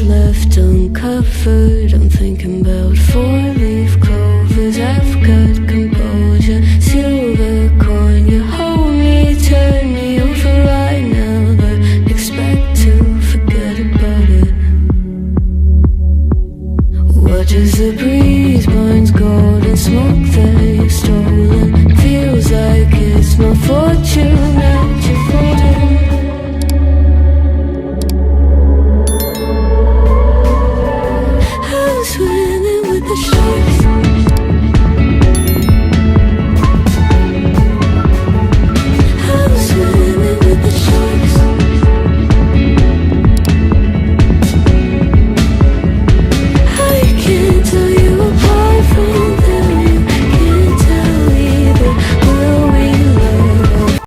left uncovered. I'm thinking about four-leaf clovers. I've got composure, silver coin. You hold me, turn me over right now, but expect to forget about it. Watches the breeze, burns gold and smoke that you've stolen. Feels like it's my fault.